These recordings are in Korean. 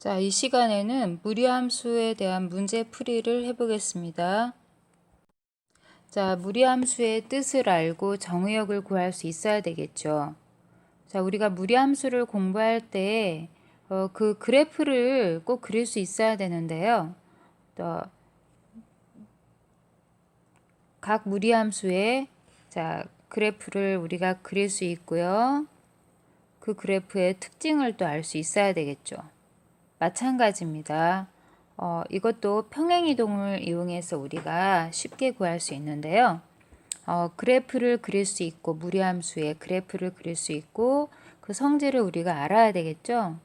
자, 이 시간에는 무리함수에 대한 문제풀이를 해보겠습니다. 자, 무리함수의 뜻을 알고 정의역을 구할 수 있어야 되겠죠. 자, 우리가 무리함수를 공부할 때 그 그래프를 꼭 그릴 수 있어야 되는데요. 각 무리함수의 그래프를 우리가 그릴 수 있고요. 그 그래프의 특징을 또 알 수 있어야 되겠죠. 마찬가지입니다. 이것도 평행이동을 이용해서 우리가 쉽게 구할 수 있는데요. 그래프를 그릴 수 있고 무리함수의 그래프를 그릴 수 있고 그 성질을 우리가 알아야 되겠죠.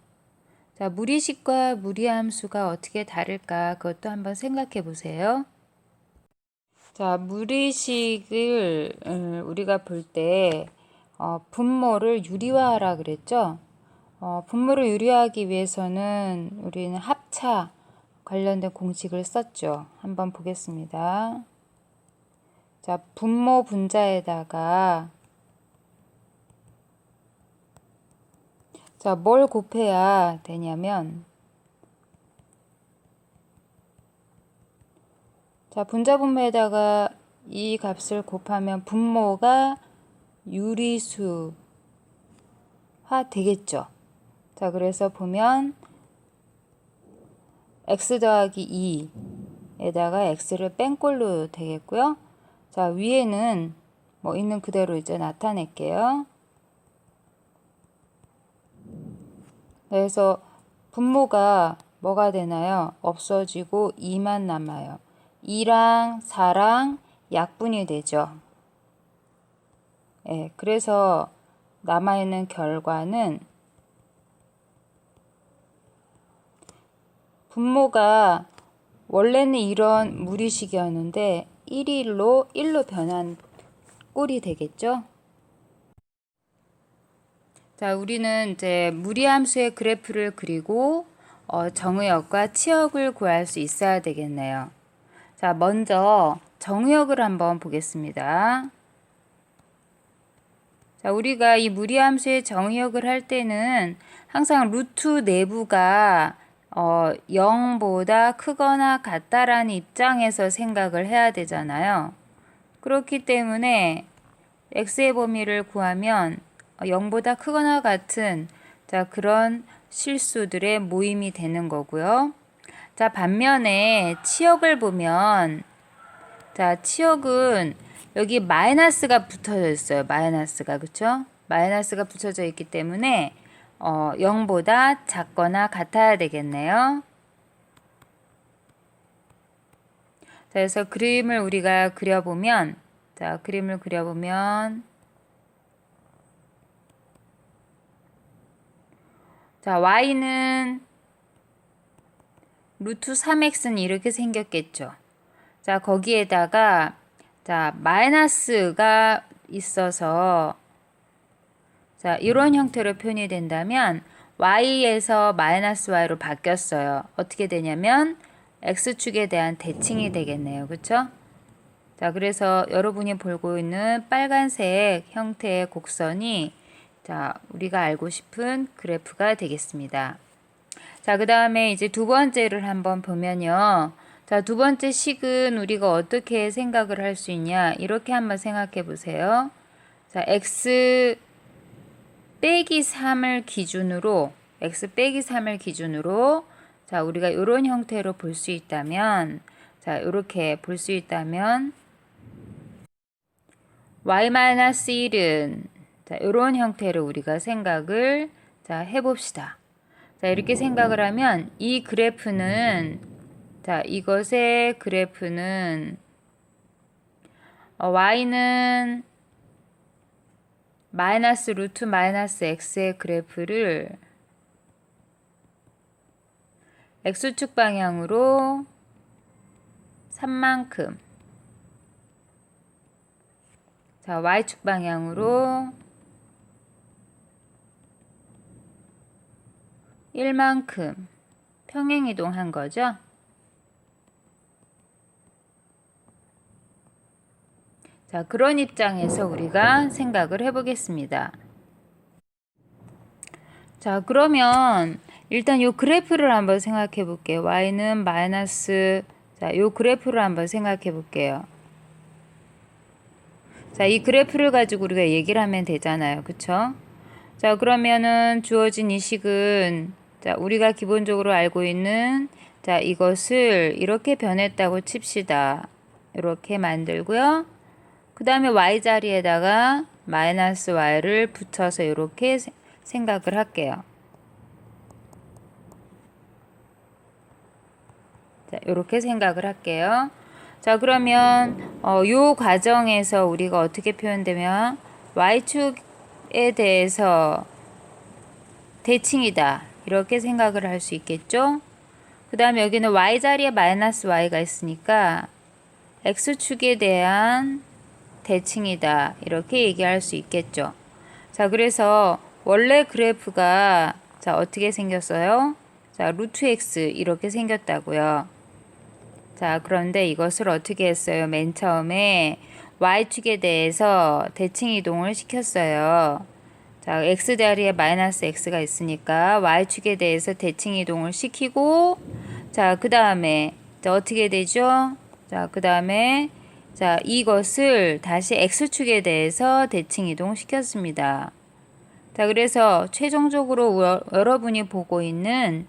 자, 무리식과 무리함수가 어떻게 다를까 그것도 한번 생각해 보세요. 자, 무리식을 우리가 볼 때 분모를 유리화하라 그랬죠. 분모를 유리화하기 위해서는 우리는 합차 관련된 공식을 썼죠. 한번 보겠습니다. 자, 분모 분자에다가 자, 뭘 곱해야 되냐면 자, 분자 분모에다가 이 값을 곱하면 분모가 유리수화 되겠죠. 자, 그래서 보면 x 더하기 2에다가 x를 뺀꼴로 되겠고요. 자, 위에는 뭐 있는 그대로 이제 나타낼게요. 그래서 분모가 뭐가 되나요? 없어지고 2만 남아요. 2랑 4랑 약분이 되죠. 예, 그래서 남아있는 결과는 분모가 원래는 이런 무리식이었는데 1로 변한 꼴이 되겠죠. 자, 우리는 이제 무리함수의 그래프를 그리고 정의역과 치역을 구할 수 있어야 되겠네요. 자, 먼저 정의역을 한번 보겠습니다. 자, 우리가 이 무리함수의 정의역을 할 때는 항상 루트 내부가 0보다 크거나 같다라는 입장에서 생각을 해야 되잖아요. 그렇기 때문에 x의 범위를 구하면 0보다 크거나 같은 그런 실수들의 모임이 되는 거고요. 자, 반면에 치역을 보면 치역은 여기 마이너스가 붙어져 있어요. 마이너스가, 그쵸? 마이너스가 붙여져 있기 때문에 0보다 작거나 같아야 되겠네요. 자, 그래서 그림을 우리가 그려보면 자, y는 루트 3x는 이렇게 생겼겠죠. 자, 거기에다가 마이너스가 있어서 자, 이런 형태로 표현이 된다면 y에서 마이너스 y로 바뀌었어요. 어떻게 되냐면 x축에 대한 대칭이 되겠네요. 그쵸? 자, 그래서 여러분이 보고 있는 빨간색 형태의 곡선이 우리가 알고 싶은 그래프가 되겠습니다. 자, 그 다음에 이제 두 번째를 한번 보면요. 자, 두 번째 식은 우리가 어떻게 생각을 할 수 있냐. 이렇게 한번 생각해 보세요. 자, x 빼기 3을 기준으로 자, 우리가 이런 형태로 볼 수 있다면 이렇게 볼 수 있다면 y-1은 이런 형태로 우리가 생각을 해봅시다. 자, 이렇게 생각을 하면 이 그래프는 이것의 그래프는 y는 마이너스 루트 마이너스 x의 그래프를 x축 방향으로 3만큼 자, y축 방향으로 1만큼 평행이동한 거죠. 자, 그런 입장에서 우리가 생각을 해보겠습니다. 자, 그러면 일단 요 그래프를 한번 생각해 볼게요. y는 마이너스, 자, 요 그래프를 한번 생각해 볼게요. 자, 이 그래프를 가지고 우리가 얘기를 하면 되잖아요. 그쵸? 자, 그러면은 주어진 이 식은, 자, 우리가 기본적으로 알고 있는, 자, 이것을 이렇게 변했다고 칩시다. 이렇게 만들고요. 그 다음에 y 자리에다가 마이너스 y를 붙여서 이렇게 생각을 할게요. 자, 이렇게 생각을 할게요. 자, 그러면 요 과정에서 우리가 어떻게 표현되면 y축에 대해서 대칭이다. 이렇게 생각을 할 수 있겠죠? 그 다음에 여기는 y 자리에 마이너스 y가 있으니까 x축에 대한 대칭이다. 이렇게 얘기할 수 있겠죠. 자, 그래서 원래 그래프가 자, 어떻게 생겼어요? 자, 루트 x 이렇게 생겼다고요. 자, 그런데 이것을 어떻게 했어요? 맨 처음에 y축에 대해서 대칭 이동을 시켰어요. 자, x 자리에 마이너스 x가 있으니까 y축에 대해서 대칭 이동을 시키고, 자, 그 다음에 어떻게 되죠? 자, 그 다음에 자, 이것을 다시 x축에 대해서 대칭 이동 시켰습니다. 자, 그래서 최종적으로 여러분이 보고 있는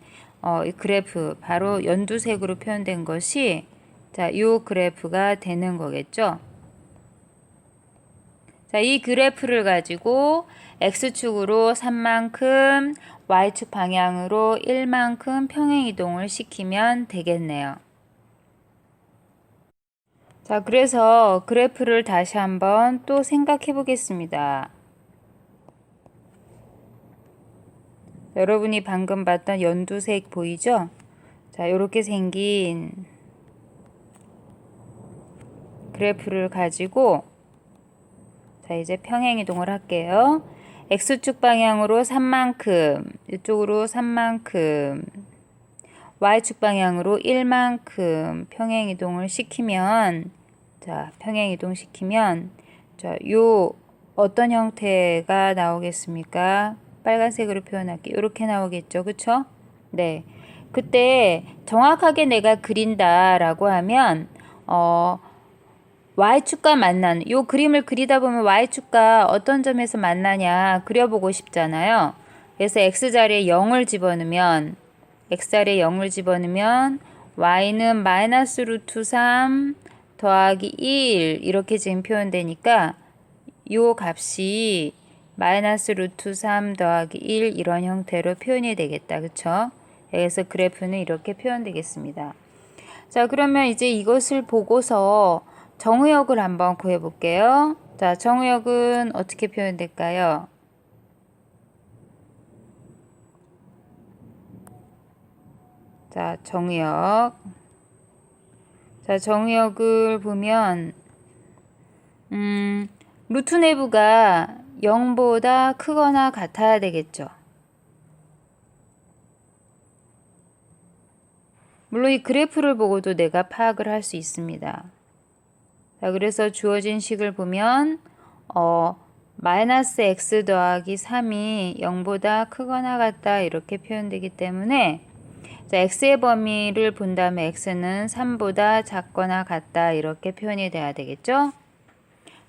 이 그래프, 바로 연두색으로 표현된 것이 자, 요 그래프가 되는 거겠죠. 자, 이 그래프를 가지고 x축으로 3만큼, y축 방향으로 1만큼 평행 이동을 시키면 되겠네요. 자, 그래서 그래프를 다시 한번 또 생각해 보겠습니다. 여러분이 방금 봤던 연두색 보이죠? 자, 이렇게 생긴 그래프를 가지고 자, 이제 평행 이동을 할게요. x축 방향으로 3만큼, 이쪽으로 3만큼, y축 방향으로 1만큼 평행 이동을 시키면, 자, 평행 이동 시키면, 자, 요 어떤 형태가 나오겠습니까? 빨간색으로 표현할게요. 이렇게 나오겠죠, 그쵸? 네. 그때 정확하게 내가 그린다라고 하면, y축과 만나는 요 그림을 그리다 보면 y축과 어떤 점에서 만나냐 그려보고 싶잖아요. 그래서 x자리에 0을 집어넣으면 x자리에 0을 집어넣으면 y는 마이너스 루트 3 더하기 1 이렇게 지금 표현되니까 요 값이 마이너스 루트 3 더하기 1 이런 형태로 표현이 되겠다. 그쵸? 그래서 그래프는 이렇게 표현되겠습니다. 자, 그러면 이제 이것을 보고서 정의역을 한번 구해볼게요. 자, 정의역은 어떻게 표현될까요? 자, 정의역. 자, 정의역을 보면, 루트 내부가 0보다 크거나 같아야 되겠죠. 물론 이 그래프를 보고도 내가 파악을 할 수 있습니다. 자, 그래서 주어진 식을 보면 마이너스 x 더하기 3이 0보다 크거나 같다 이렇게 표현되기 때문에 자, x의 범위를 본다면 x는 3보다 작거나 같다 이렇게 표현이 돼야 되겠죠?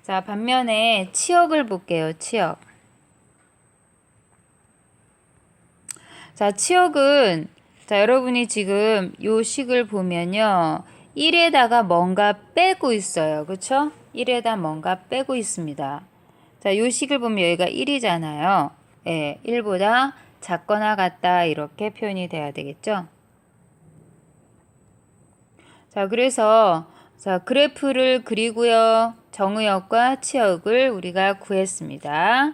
자, 반면에 치역을 볼게요. 치역. 자, 치역은 자, 여러분이 지금 요 식을 보면요. 1에다가 뭔가 빼고 있어요. 그쵸? 1에다 뭔가 빼고 있습니다. 자, 요 식을 보면 여기가 1이잖아요. 예, 1보다 작거나 같다 이렇게 표현이 돼야 되겠죠? 자, 그래서 자, 그래프를 그리고요. 정의역과 치역을 우리가 구했습니다.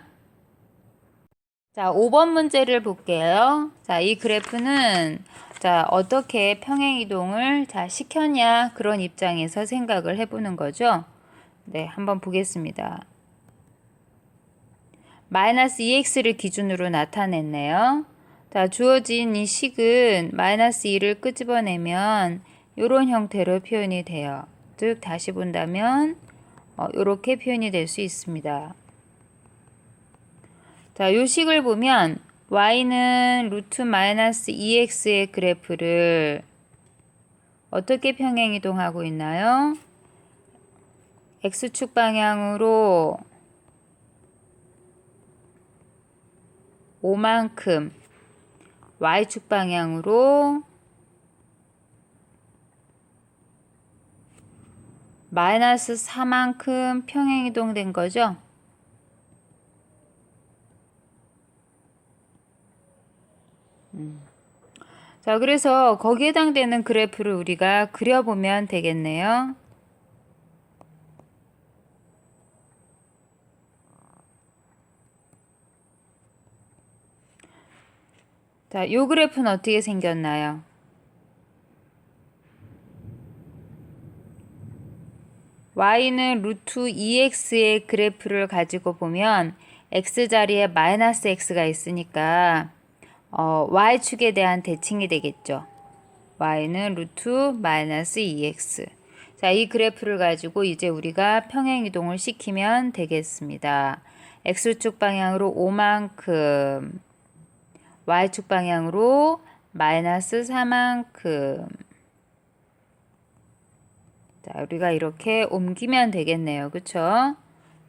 자, 5번 문제를 볼게요. 자, 이 그래프는 자, 어떻게 평행 이동을 자, 시켰냐 그런 입장에서 생각을 해보는 거죠. 네, 한번 보겠습니다. 마이너스 2x를 기준으로 나타냈네요. 자, 주어진 이 식은 마이너스 2를 끄집어내면 이런 형태로 표현이 돼요. 즉 다시 본다면 이렇게 표현이 될 수 있습니다. 자, 요 식을 보면 y는 루트 마이너스 2x의 그래프를 어떻게 평행이동하고 있나요? x축 방향으로 5만큼, y축 방향으로 마이너스 4만큼 평행이동된 거죠. 자, 그래서 거기에 해당되는 그래프를 우리가 그려보면 되겠네요. 자, 이 그래프는 어떻게 생겼나요? y는 루트 2x의 그래프를 가지고 보면 x자리에 마이너스 x가 있으니까 y축에 대한 대칭이 되겠죠. y는 루트 마이너스 2x. 자, 이 그래프를 가지고 이제 우리가 평행이동을 시키면 되겠습니다. x축 방향으로 5만큼, y축 방향으로 마이너스 4만큼. 자, 우리가 이렇게 옮기면 되겠네요. 그쵸?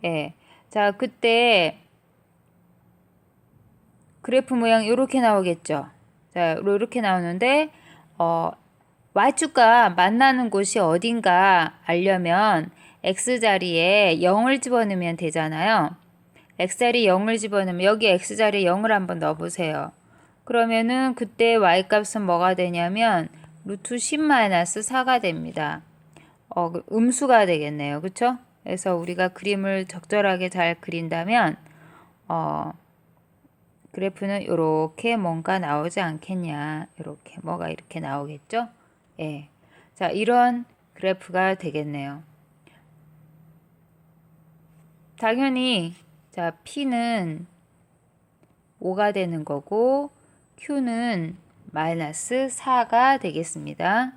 예. 자, 그때 그래프 모양 이렇게 나오겠죠. 자, 이렇게 나오는데 y축과 만나는 곳이 어딘가 알려면 x자리에 0을 집어넣으면 되잖아요. x자리에 0을 집어넣으면 여기 x자리에 0을 한번 넣어보세요. 그러면은 그때 y값은 뭐가 되냐면 루트 10-4가 됩니다. 음수가 되겠네요. 그쵸? 그래서 우리가 그림을 적절하게 잘 그린다면 그래프는 이렇게 뭔가 나오지 않겠냐. 이렇게 뭐가 이렇게 나오겠죠? 예. 자, 이런 그래프가 되겠네요. 당연히 자, P는 5가 되는 거고 Q는 마이너스 4가 되겠습니다.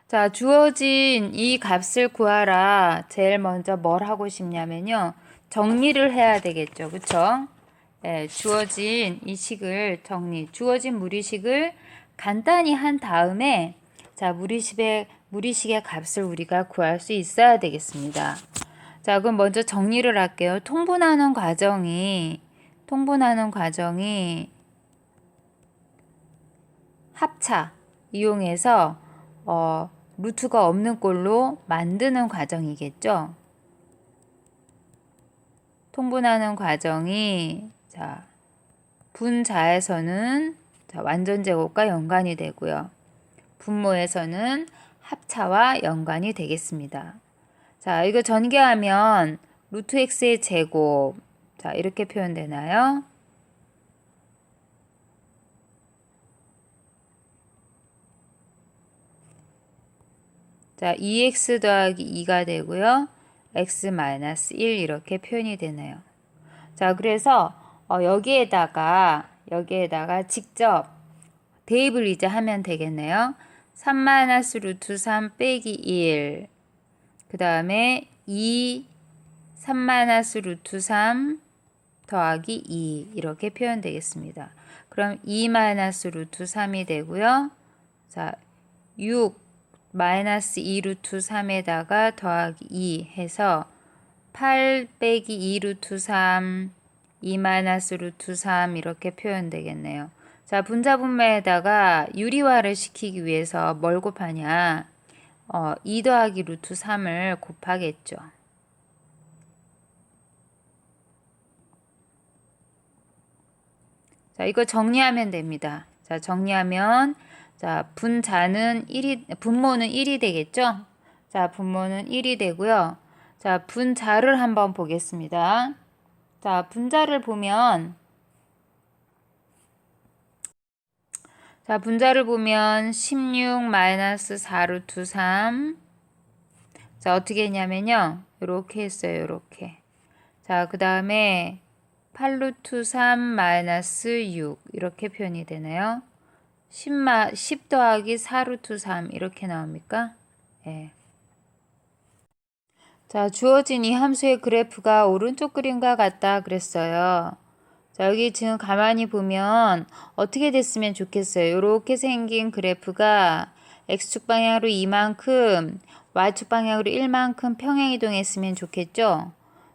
자, 주어진 이 값을 구하라. 제일 먼저 뭘 하고 싶냐면요. 정리를 해야 되겠죠. 그쵸? 예, 주어진 이 식을 주어진 무리식을 간단히 한 다음에 자, 무리식의 값을 우리가 구할 수 있어야 되겠습니다. 자, 그럼 먼저 정리를 할게요. 통분하는 과정이 합차 이용해서 루트가 없는 꼴로 만드는 과정이겠죠. 통분하는 과정이 자, 분자에서는 자, 완전제곱과 연관이 되고요. 분모에서는 합차와 연관이 되겠습니다. 자, 이거 전개하면 루트 x의 제곱. 자, 이렇게 표현되나요? 자, 2x 더하기 2가 되고요. x 마이너스 1 이렇게 표현이 되네요. 자, 그래서 여기에다가 직접 대입을 이제 하면 되겠네요. 3 마이너스 루트 3 빼기 1. 그 다음에 3 마이너스 루트 3 더하기 2 이렇게 표현되겠습니다. 그럼 2 마이너스 루트 3이 되고요. 자, 6 마이너스 2 루트 3에다가 더하기 2 해서 8 빼기 2 루트 3 2 마이너스 루트 3 이렇게 표현되겠네요. 자, 분자분모에다가 유리화를 시키기 위해서 뭘 곱하냐? 2 더하기 루트 3을 곱하겠죠. 자, 이거 정리하면 됩니다. 자, 정리하면 자, 분모는 1이 되겠죠? 자, 분모는 1이 되고요. 자, 분자를 한번 보겠습니다. 자, 분자를 보면 자, 분자를 보면 16 마이너스 4 루트 3. 자, 어떻게 했냐면요. 이렇게 했어요. 이렇게. 자, 그 다음에 8 루트 3 마이너스 6 이렇게 표현이 되네요. 10 더하기 4 루트 3 이렇게 나옵니까? 예. 자, 주어진 이 함수의 그래프가 오른쪽 그림과 같다 그랬어요. 자, 여기 지금 가만히 보면 어떻게 됐으면 좋겠어요. 이렇게 생긴 그래프가 X축 방향으로 이만큼, Y축 방향으로 1만큼 평행이동했으면 좋겠죠.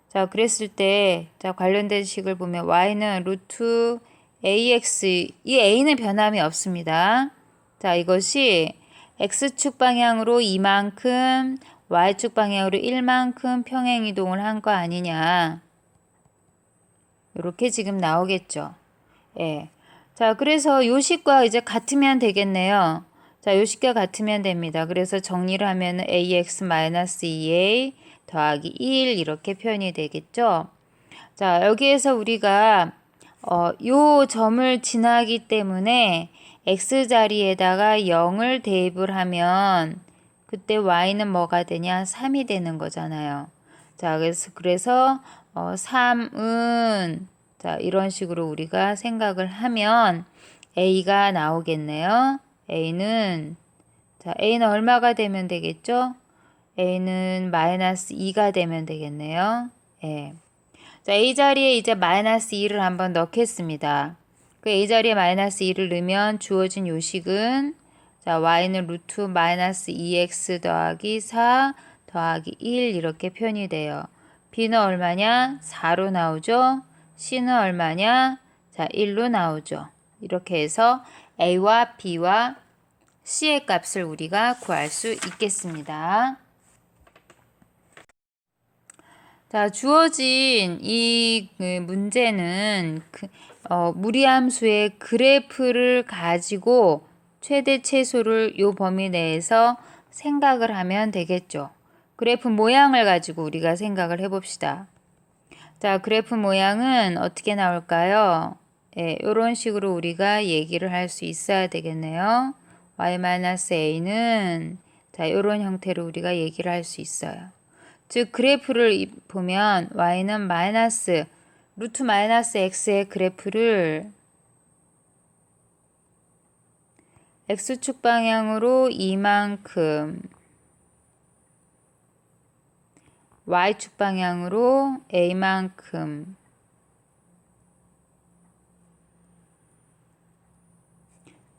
자, 그랬을 때, 자, 관련된 식을 보면 Y는 루트 AX, 이 A는 변함이 없습니다. 자, 이것이 X축 방향으로 이만큼, Y축 방향으로 1만큼 평행이동을 한 거 아니냐. 이렇게 지금 나오겠죠. 예. 자, 그래서 요 식과 이제 같으면 되겠네요. 자, 요 식과 같으면 됩니다. 그래서 정리를 하면 ax-2a 더하기 1 이렇게 표현이 되겠죠. 자, 여기에서 우리가 요 점을 지나기 때문에 x 자리에다가 0을 대입을 하면 그때 y는 뭐가 되냐? 3이 되는 거잖아요. 자, 그래서 3은 자, 이런 식으로 우리가 생각을 하면 a가 나오겠네요. a는 얼마가 되면 되겠죠? a는 마이너스 2가 되면 되겠네요. 예. 자, a 자리에 이제 마이너스 2를 한번 넣겠습니다. 그 a 자리에 마이너스 2를 넣으면 주어진 요식은 자, y는 루트 마이너스 2x 더하기 4 더하기 1 이렇게 표현이 돼요. b는 얼마냐? 4로 나오죠. c는 얼마냐? 자, 1로 나오죠. 이렇게 해서 a와 b와 c의 값을 우리가 구할 수 있겠습니다. 자, 주어진 이 문제는 무리함수의 그래프를 가지고 최대 최소를 요 범위 내에서 생각을 하면 되겠죠. 그래프 모양을 가지고 우리가 생각을 해봅시다. 자, 그래프 모양은 어떻게 나올까요? 예, 이런 식으로 우리가 얘기를 할 수 있어야 되겠네요. y-a는 자, 이런 형태로 우리가 얘기를 할 수 있어요. 즉 그래프를 보면 y는 루트 마이너스 x의 그래프를 x축 방향으로 이만큼 y축 방향으로 a만큼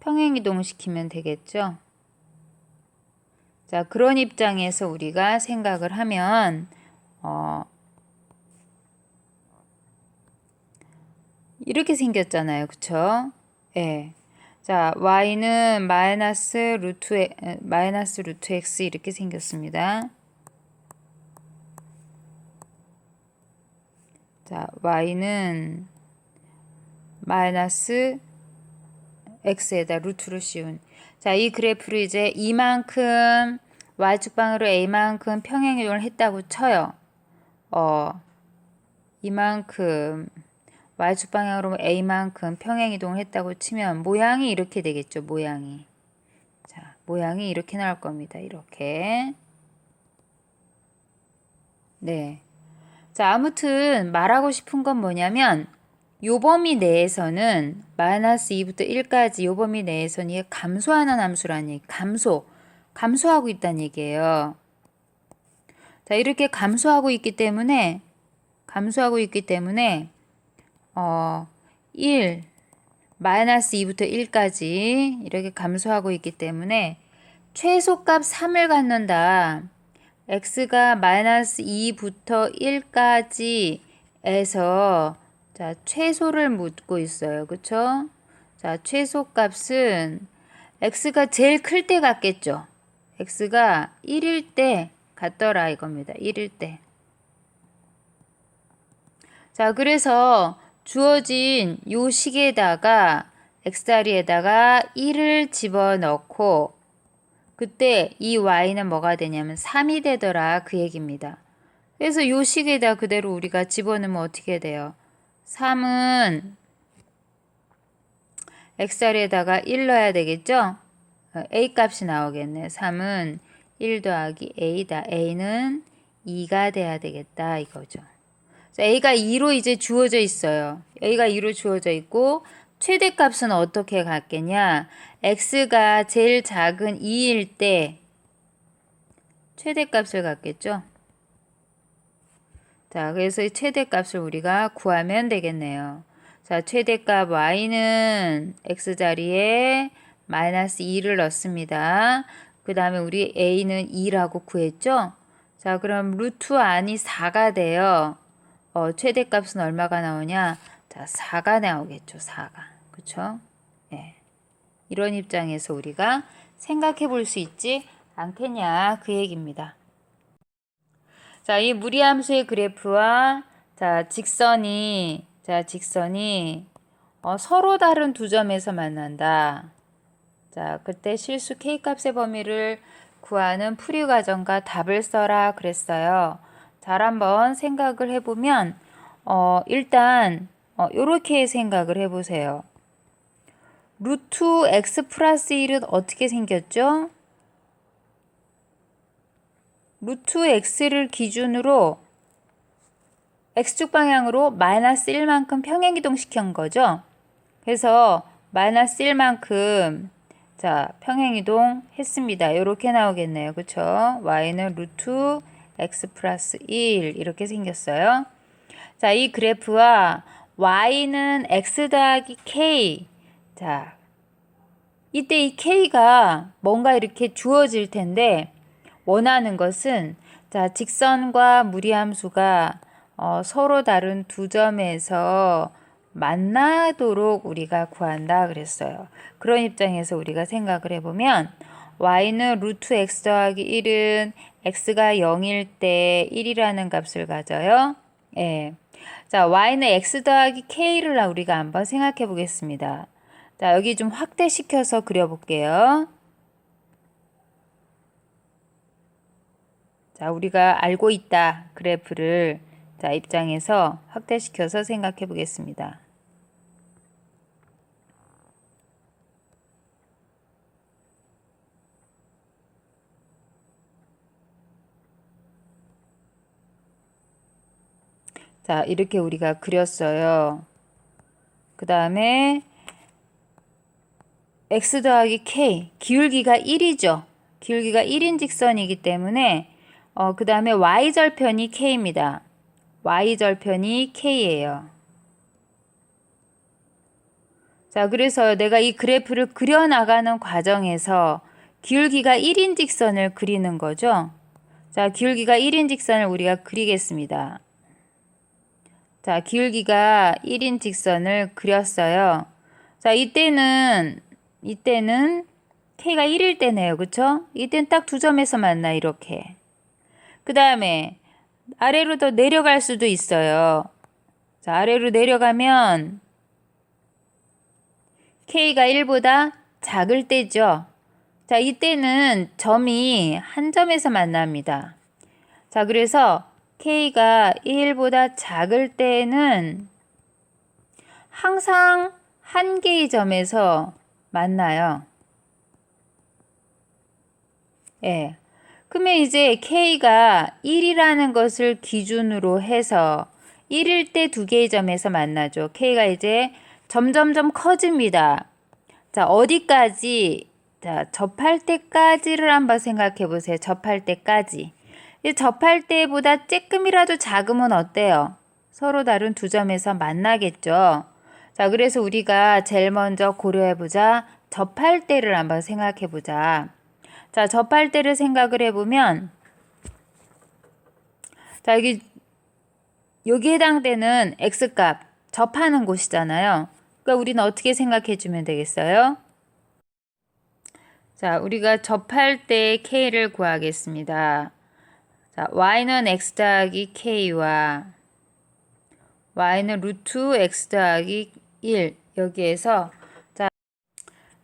평행이동시키면 되겠죠. 자, 그런 입장에서 우리가 생각을 하면 이렇게 생겼잖아요. 그쵸? 예. 자, y는 마이너스 루트 x 이렇게 생겼습니다. 자, y는 마이너스 x에다 루트를 씌운. 자, 이 그래프를 이제 이만큼 y축 방으로 a만큼 평행이동을 했다고 쳐요. 이만큼 y축 방향으로 a만큼 평행이동을 했다고 치면 모양이 이렇게 되겠죠. 모양이. 자, 모양이 이렇게 나올 겁니다. 이렇게. 네. 자, 아무튼 말하고 싶은 건 뭐냐면 요 범위 내에서는 마이너스 2부터 1까지 요 범위 내에서는 이게 감소하는 함수라는 얘기. 감소하고 있다는 얘기예요. 자, 이렇게 감소하고 있기 때문에 1 마이너스 2부터 1까지 이렇게 감소하고 있기 때문에 최소값 3을 갖는다. x가 마이너스 2부터 1까지 에서 자, 최소를 묻고 있어요. 그쵸? 자, 최소값은 x가 제일 클 때 같겠죠. x가 1일 때 같더라 이겁니다. 1일 때. 자, 그래서 주어진 요 식에다가 x자리에다가 1을 집어넣고 그때 이 y는 뭐가 되냐면 3이 되더라 그 얘기입니다. 그래서 요 식에다 그대로 우리가 집어넣으면 어떻게 돼요? 3은 x자리에다가 1 넣어야 되겠죠? a 값이 나오겠네. 3은 1 더하기 a다. a는 2가 돼야 되겠다 이거죠. a가 2로 이제 주어져 있어요. a가 2로 주어져 있고 최대값은 어떻게 갖겠냐? x가 제일 작은 2일 때 최대값을 갖겠죠. 자, 그래서 이 최대값을 우리가 구하면 되겠네요. 자, 최대값 y는 x자리에 마이너스 2를 넣습니다. 그 다음에 우리 a는 2라고 구했죠? 자, 그럼 루트 안이 4가 돼요. 최대값은 얼마가 나오냐? 자, 4가 나오겠죠. 4가. 그쵸? 예. 이런 입장에서 우리가 생각해 볼 수 있지 않겠냐 그 얘기입니다. 자, 이 무리함수의 그래프와 직선이 서로 다른 두 점에서 만난다. 자, 그때 실수 K값의 범위를 구하는 풀이 과정과 답을 써라 그랬어요. 잘 한번 생각을 해보면 일단 요렇게 생각을 해보세요. 루트 x 플러스 1은 어떻게 생겼죠? 루트 x를 기준으로 x축 방향으로 마이너스 1만큼 평행이동 시킨 거죠. 그래서 마이너스 1만큼 평행이동 했습니다. 이렇게 나오겠네요. 그쵸? y는 루트 x 플러스 1 이렇게 생겼어요. 자, 이 그래프와 y는 x 더하기 k. 자, 이때 이 k가 뭔가 이렇게 주어질 텐데 원하는 것은 직선과 무리함수가 서로 다른 두 점에서 만나도록 우리가 구한다 그랬어요. 그런 입장에서 우리가 생각을 해보면 y는 루트 x 더하기 1은 x가 0일 때 1이라는 값을 가져요. 예. 자, y는 x 더하기 k를 우리가 한번 생각해 보겠습니다. 자, 여기 좀 확대시켜서 그려볼게요. 자, 우리가 알고 있다 그래프를 입장에서 확대시켜서 생각해 보겠습니다. 자, 이렇게 우리가 그렸어요. 그 다음에 x 더하기 k, 기울기가 1이죠. 기울기가 1인 직선이기 때문에 그 다음에 y절편이 k입니다. y절편이 k예요. 자, 그래서 내가 이 그래프를 그려나가는 과정에서 기울기가 1인 직선을 그리는 거죠. 자, 기울기가 1인 직선을 우리가 그리겠습니다. 자, 기울기가 1인 직선을 그렸어요. 자, 이때는 K가 1일 때네요. 그쵸? 이때는 딱 두 점에서 만나, 이렇게. 그 다음에 아래로 더 내려갈 수도 있어요. 자, 아래로 내려가면 K가 1보다 작을 때죠. 자, 이때는 점이 한 점에서 만납니다. 자, 그래서 K가 1보다 작을 때는 항상 한 개의 점에서 만나요. 예. 그러면 이제 K가 1이라는 것을 기준으로 해서 1일 때 두 개의 점에서 만나죠. K가 이제 점점점 커집니다. 자, 어디까지? 자, 접할 때까지를 한번 생각해 보세요. 접할 때까지. 접할 때보다 조금이라도 작으면 어때요? 서로 다른 두 점에서 만나겠죠. 자, 그래서 우리가 제일 먼저 고려해보자. 접할 때를 한번 생각해보자. 자, 접할 때를 생각을 해보면, 자, 여기 해당되는 x값, 접하는 곳이잖아요. 그러니까 우리는 어떻게 생각해주면 되겠어요? 자, 우리가 접할 때 k를 구하겠습니다. 자, y는 x 더하기 k와 y는 루트 x 더하기 1 여기에서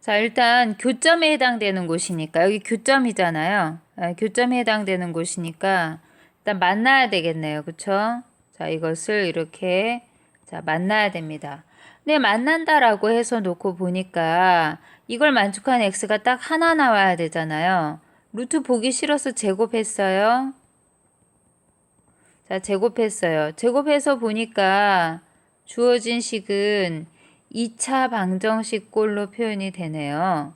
자, 일단 교점에 해당되는 곳이니까 여기 교점이잖아요. 교점에 해당되는 곳이니까 일단 만나야 되겠네요. 그쵸? 자, 이것을 이렇게 만나야 됩니다. 근데 만난다라고 해서 놓고 보니까 이걸 만족하는 x가 딱 하나 나와야 되잖아요. 루트 보기 싫어서 제곱했어요. 자, 제곱했어요. 제곱해서 보니까 주어진 식은 2차 방정식 꼴로 표현이 되네요.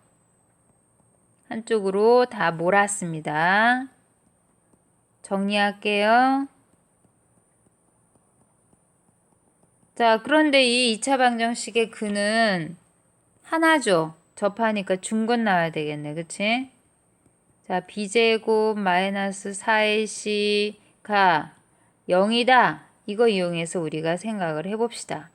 한쪽으로 다 몰았습니다. 정리할게요. 자, 그런데 이 2차 방정식의 근은 하나죠. 접하니까 중근 나와야 되겠네. 그치? 자, b제곱 마이너스 4ac가 0이다. 이거 이용해서 우리가 생각을 해봅시다.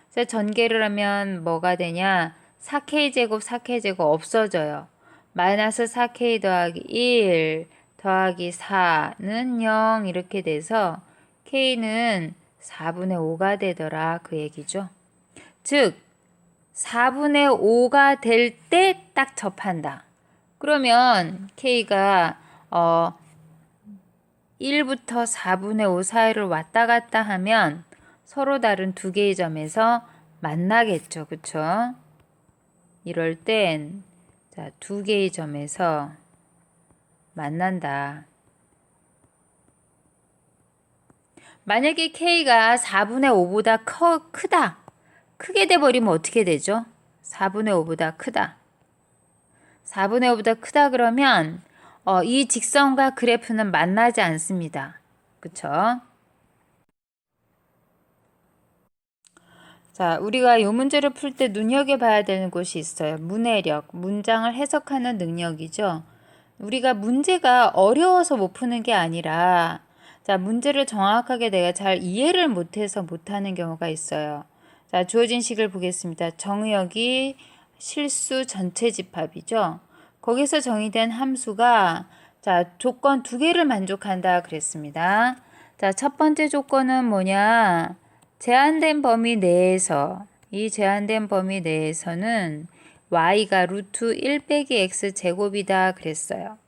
자, 전개를 하면 뭐가 되냐? 4k제곱 4k제곱 없어져요. 마이너스 4k 더하기 1 더하기 4는 0 이렇게 돼서 k는 4분의 5가 되더라 그 얘기죠. 즉 4분의 5가 될 때 딱 접한다. 그러면 k가 1부터 4분의 5 사이를 왔다 갔다 하면 서로 다른 두 개의 점에서 만나겠죠. 그쵸? 이럴 땐 자, 두 개의 점에서 만난다. 만약에 k가 4분의 5보다 크다. 크게 돼버리면 어떻게 되죠? 4분의 5보다 크다. 4분의 5보다 크다 그러면 이 직선과 그래프는 만나지 않습니다. 그쵸? 자, 우리가 이 문제를 풀 때 눈여겨봐야 되는 곳이 있어요. 문해력, 문장을 해석하는 능력이죠. 우리가 문제가 어려워서 못 푸는 게 아니라 자, 문제를 정확하게 내가 잘 이해를 못해서 못하는 경우가 있어요. 자, 주어진 식을 보겠습니다. 정의역이 실수 전체 집합이죠. 거기서 정의된 함수가 자, 조건 두 개를 만족한다 그랬습니다. 자, 첫 번째 조건은 뭐냐? 제한된 범위 내에서 이 제한된 범위 내에서는 y가 루트 1 빼기 x 제곱이다 그랬어요.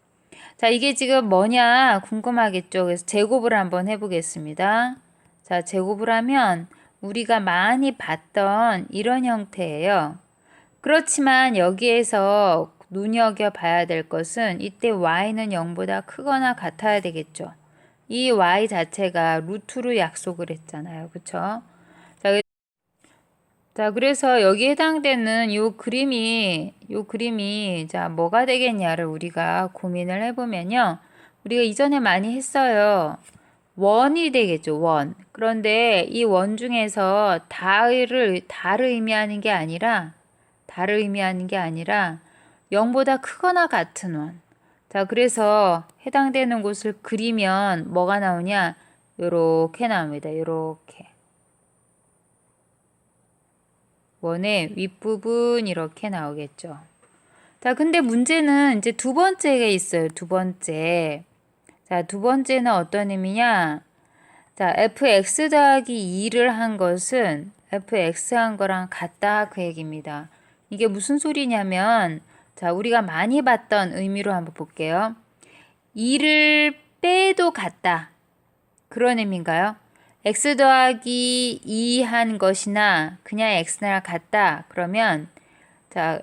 자, 이게 지금 뭐냐 궁금하겠죠. 그래서 제곱을 한번 해보겠습니다. 자, 제곱을 하면 우리가 많이 봤던 이런 형태예요. 그렇지만 여기에서 눈여겨봐야 될 것은 이때 y는 0보다 크거나 같아야 되겠죠. 이 y 자체가 루트로 약속을 했잖아요. 그쵸? 자, 그래서 여기에 해당되는 요 그림이 자, 뭐가 되겠냐를 우리가 고민을 해보면요. 우리가 이전에 많이 했어요. 원이 되겠죠, 원. 그런데 이 원 중에서 다를 의미하는 게 아니라 0보다 크거나 같은 원. 자, 그래서 해당되는 곳을 그리면 뭐가 나오냐? 요렇게 나옵니다. 요렇게. 원의 윗부분 이렇게 나오겠죠. 자, 근데 문제는 이제 두 번째가 있어요. 두 번째. 자, 두 번째는 어떤 의미냐? 자, fx 더하기 2를 한 것은 fx 한 거랑 같다 그 얘기입니다. 이게 무슨 소리냐면 자, 우리가 많이 봤던 의미로 한번 볼게요. 2를 빼도 같다. 그런 의미인가요? x 더하기 2 한 것이나 그냥 x나 같다. 그러면 자,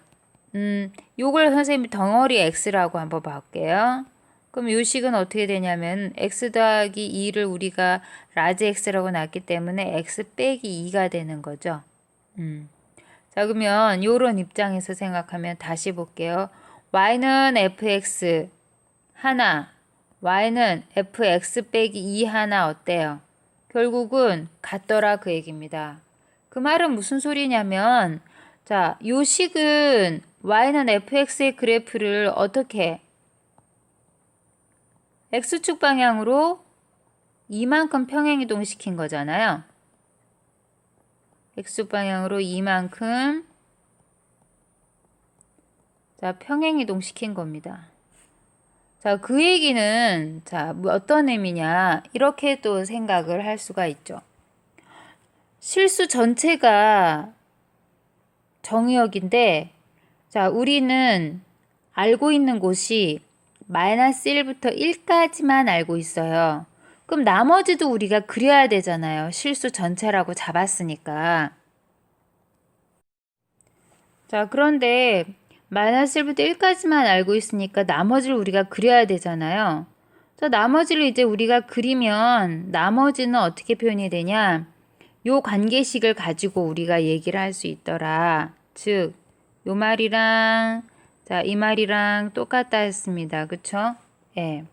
요걸 선생님이 덩어리 x라고 한번 볼게요. 그럼 요 식은 어떻게 되냐면 x 더하기 2를 우리가 라지 x라고 놨기 때문에 x 빼기 2가 되는 거죠. 자, 그러면 요런 입장에서 생각하면 다시 볼게요. y는 fx 하나, y는 fx 빼기 2 하나 어때요? 결국은 같더라 그 얘기입니다. 그 말은 무슨 소리냐면 자, 요 식은 y는 fx의 그래프를 어떻게 x축 방향으로 이만큼 평행이동 시킨 거잖아요. x축 방향으로 이만큼 자, 평행이동 시킨 겁니다. 자, 그 얘기는 자, 어떤 의미냐? 이렇게 또 생각을 할 수가 있죠. 실수 전체가 정의역인데 자, 우리는 알고 있는 곳이 마이너스 1부터 1까지만 알고 있어요. 그럼 나머지도 우리가 그려야 되잖아요. 실수 전체라고 잡았으니까. 자, 그런데 마이너스 1부터 1까지만 알고 있으니까 나머지를 우리가 그려야 되잖아요. 자, 나머지를 이제 우리가 그리면 나머지는 어떻게 표현이 되냐? 요 관계식을 가지고 우리가 얘기를 할 수 있더라. 즉, 요 말이랑 자, 이 말이랑 똑같다 했습니다. 그쵸? 예.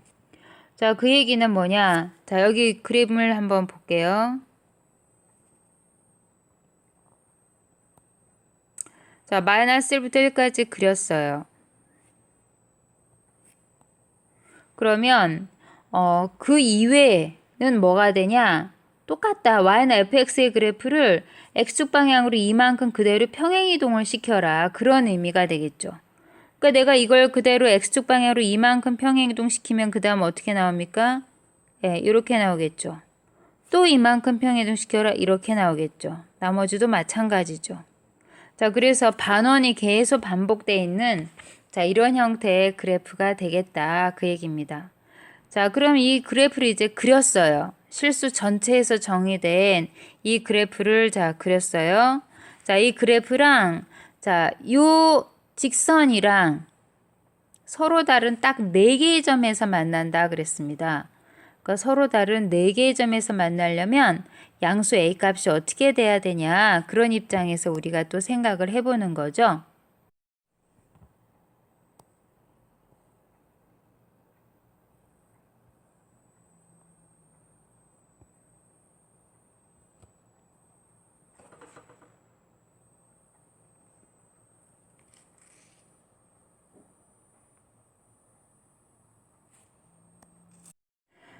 자, 그 얘기는 뭐냐? 자, 여기 그림을 한번 볼게요. 자, 마이너스 1부터 1까지 그렸어요. 그러면 그 이외에는 뭐가 되냐? 똑같다. y나 fx의 그래프를 x축 방향으로 이만큼 그대로 평행이동을 시켜라. 그런 의미가 되겠죠. 그러니까 내가 이걸 그대로 x축 방향으로 이만큼 평행이동 시키면 그 다음 어떻게 나옵니까? 예, 이렇게 나오겠죠. 또 이만큼 평행이동 시켜라. 이렇게 나오겠죠. 나머지도 마찬가지죠. 자, 그래서 반원이 계속 반복되어 있는 자, 이런 형태의 그래프가 되겠다. 그 얘기입니다. 자, 그럼 이 그래프를 이제 그렸어요. 실수 전체에서 정의된 이 그래프를 자, 그렸어요. 자, 이 그래프랑 자, 요 직선이랑 서로 다른 딱 4개의 점에서 만난다 그랬습니다. 그러니까 서로 다른 4개의 점에서 만나려면 양수 A 값이 어떻게 돼야 되냐 그런 입장에서 우리가 또 생각을 해보는 거죠.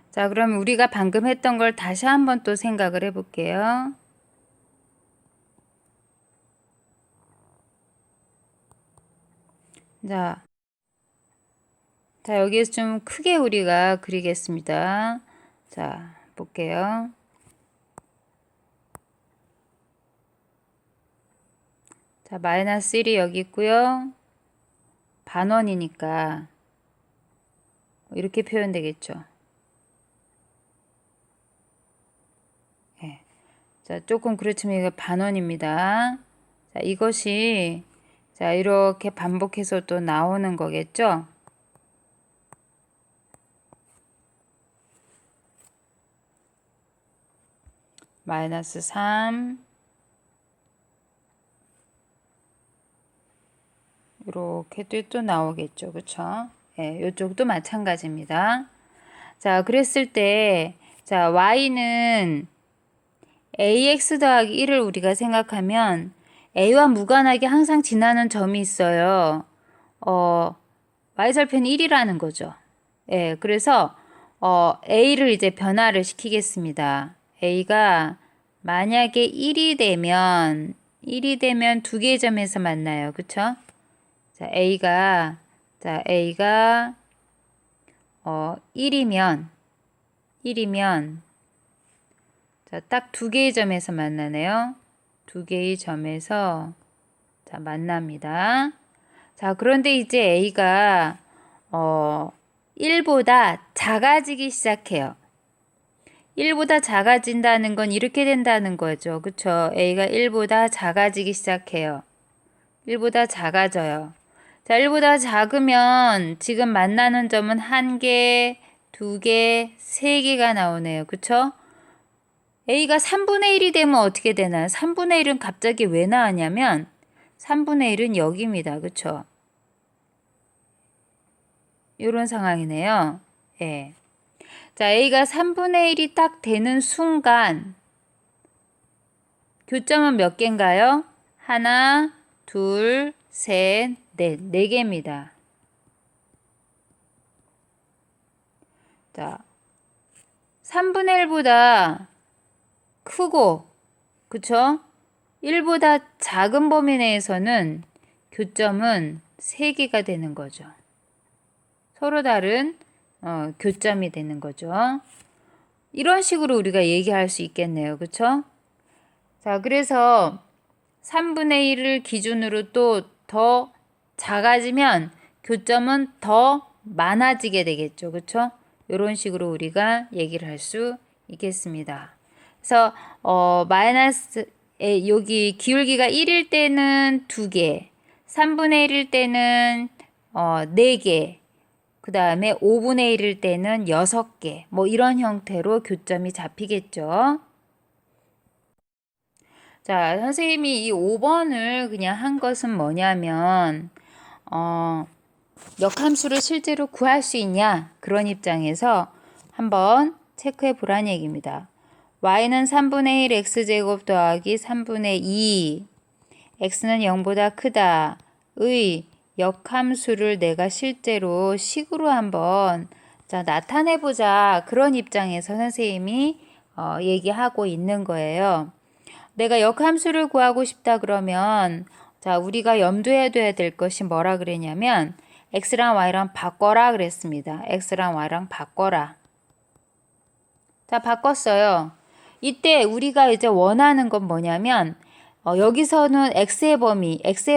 자, 그럼 우리가 방금 했던 걸 다시 한번 또 생각을 해볼게요. 자, 여기에서 좀 크게 우리가 그리겠습니다. 자, 볼게요. 자, 마이너스 1이 여기 있고요. 반원이니까 이렇게 표현되겠죠. 예. 자, 조금 그렇지만 이거 반원입니다. 자, 이것이 자, 이렇게 반복해서 또 나오는 거겠죠. 마이너스 3 이렇게 또 나오겠죠. 그쵸? 예, 이쪽도 마찬가지입니다. 자, 그랬을 때 자, y는 ax 더하기 1을 우리가 생각하면 a와 무관하게 항상 지나는 점이 있어요. y절편이 1이라는 거죠. 예, 그래서 a를 이제 변화를 시키겠습니다. a가 만약에 1이 되면 2개의 점에서 만나요. 그쵸? 자, A가 1이면 자, 딱 2개의 점에서 만나네요. 2개의 점에서 자, 만납니다. 자, 그런데 이제 A가 1보다 작아지기 시작해요. 1보다 작아진다는 건 이렇게 된다는 거죠. 그쵸? A가 1보다 작아지기 시작해요. 1보다 작아져요. 자, 1보다 작으면 지금 만나는 점은 1개, 2개, 3개가 나오네요. 그쵸? A가 3분의 1이 되면 어떻게 되나요? 3분의 1은 갑자기 왜 나왔냐면 3분의 1은 여기입니다. 그쵸? 이런 상황이네요. 예. 자, A가 3분의 1이 딱 되는 순간 교점은 몇 개인가요? 하나, 둘, 셋, 넷. 4개입니다. 자, 3분의 1보다 크고, 그쵸? 1보다 작은 범위 내에서는 교점은 3개가 되는 거죠. 서로 다른 교점이 되는 거죠. 이런 식으로 우리가 얘기할 수 있겠네요. 그쵸? 자, 그래서 3분의 1을 기준으로 또 더 작아지면 교점은 더 많아지게 되겠죠. 그쵸? 이런 식으로 우리가 얘기를 할 수 있겠습니다. 그래서 여기 기울기가 1일 때는 2개, 3분의 1일 때는 4개, 그 다음에 5분의 1일 때는 6개, 뭐 이런 형태로 교점이 잡히겠죠. 자, 선생님이 이 5번을 그냥 한 것은 뭐냐면 역함수를 실제로 구할 수 있냐 그런 입장에서 한번 체크해 보라는 얘기입니다. y는 3분의 1 x제곱 더하기 3분의 2 x는 0보다 크다의 역함수를 내가 실제로 식으로 한번 나타내보자. 그런 입장에서 선생님이 얘기하고 있는 거예요. 내가 역함수를 구하고 싶다 그러면 우리가 염두에 둬야 될 것이 뭐라 그랬냐면 x랑 y랑 바꿔라 그랬습니다. x랑 y랑 바꿔라. 바꿨어요. 이때 우리가 이제 원하는 건 뭐냐면 여기서는 x의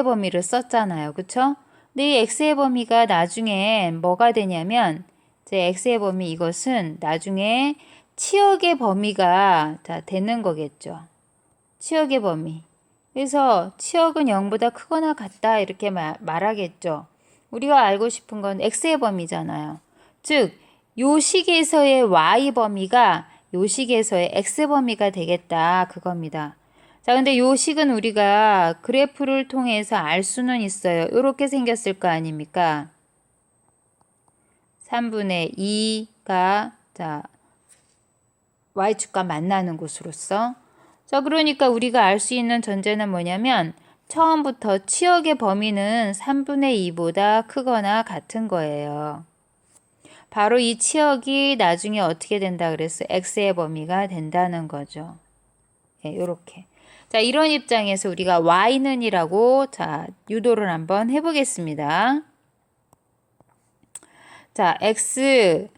범위를 썼잖아요. 그쵸? 근데 이 x의 범위가 나중에 뭐가 되냐면 제 x의 범위 이것은 나중에 치역의 범위가 되는 거겠죠. 치역의 범위. 그래서 치역은 0보다 크거나 같다 이렇게 말하겠죠. 우리가 알고 싶은 건 x의 범위잖아요. 즉, 요 식에서의 y 범위가 요 식에서의 x 범위가 되겠다 그겁니다. 자, 근데 요 식은 우리가 그래프를 통해서 알 수는 있어요. 요렇게 생겼을 거 아닙니까? 3분의 2가 y축과 만나는 곳으로서 그러니까 우리가 알 수 있는 전제는 뭐냐면 처음부터 치역의 범위는 3분의 2보다 크거나 같은 거예요. 바로 이 치역이 나중에 어떻게 된다 그랬어요? x의 범위가 된다는 거죠. 예, 요렇게. 이런 입장에서 우리가 y는 이라고 유도를 한번 해보겠습니다. x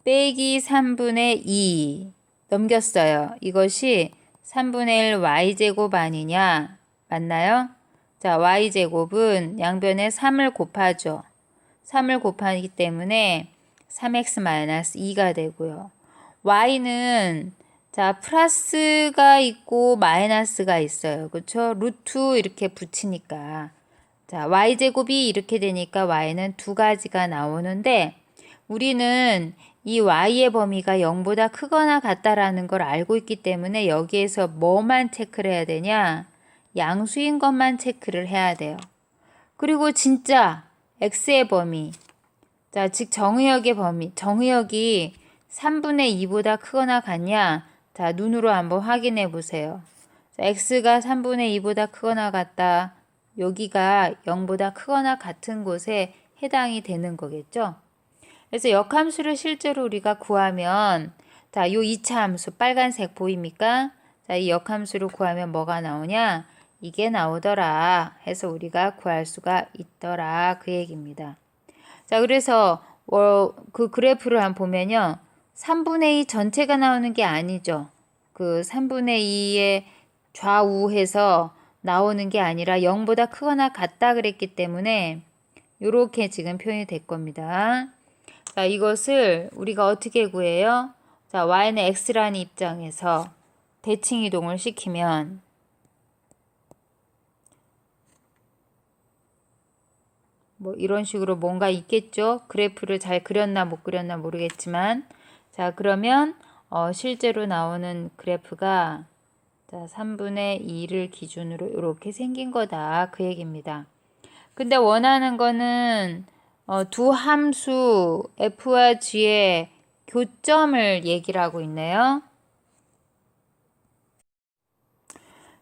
빼기 3분의 2 넘겼어요. 이것이 3분의 1 y제곱 아니냐? 맞나요? y제곱은 양변에 3을 곱하죠. 3을 곱하기 때문에 3x-2가 되고요. y는 플러스가 있고 마이너스가 있어요. 그렇죠? 루트 이렇게 붙이니까. y제곱이 이렇게 되니까 y는 두 가지가 나오는데 우리는 이 y의 범위가 0보다 크거나 같다라는 걸 알고 있기 때문에 여기에서 뭐만 체크를 해야 되냐? 양수인 것만 체크를 해야 돼요. 그리고 진짜 x의 범위, 즉 정의역의 범위, 정의역이 3분의 2보다 크거나 같냐? 눈으로 한번 확인해 보세요. x가 3분의 2보다 크거나 같다. 여기가 0보다 크거나 같은 곳에 해당이 되는 거겠죠. 그래서 역함수를 실제로 우리가 구하면 요 2차 함수 빨간색 보입니까? 이 역함수를 구하면 뭐가 나오냐? 이게 나오더라 해서 우리가 구할 수가 있더라 그 얘기입니다. 그래서 그 그래프를 한번 보면요. 3분의 2 전체가 나오는 게 아니죠. 그 3분의 2의 좌우해서 나오는 게 아니라 0보다 크거나 같다 그랬기 때문에 이렇게 지금 표현이 될 겁니다. 이것을 우리가 어떻게 구해요? y는 x라는 입장에서 대칭 이동을 시키면 뭐 이런 식으로 뭔가 있겠죠. 그래프를 잘 그렸나 못 그렸나 모르겠지만 그러면 실제로 나오는 그래프가 3분의 2를 기준으로 이렇게 생긴 거다 그 얘기입니다. 근데 원하는 거는 두 함수 f와 g의 교점을 얘기를 하고 있네요.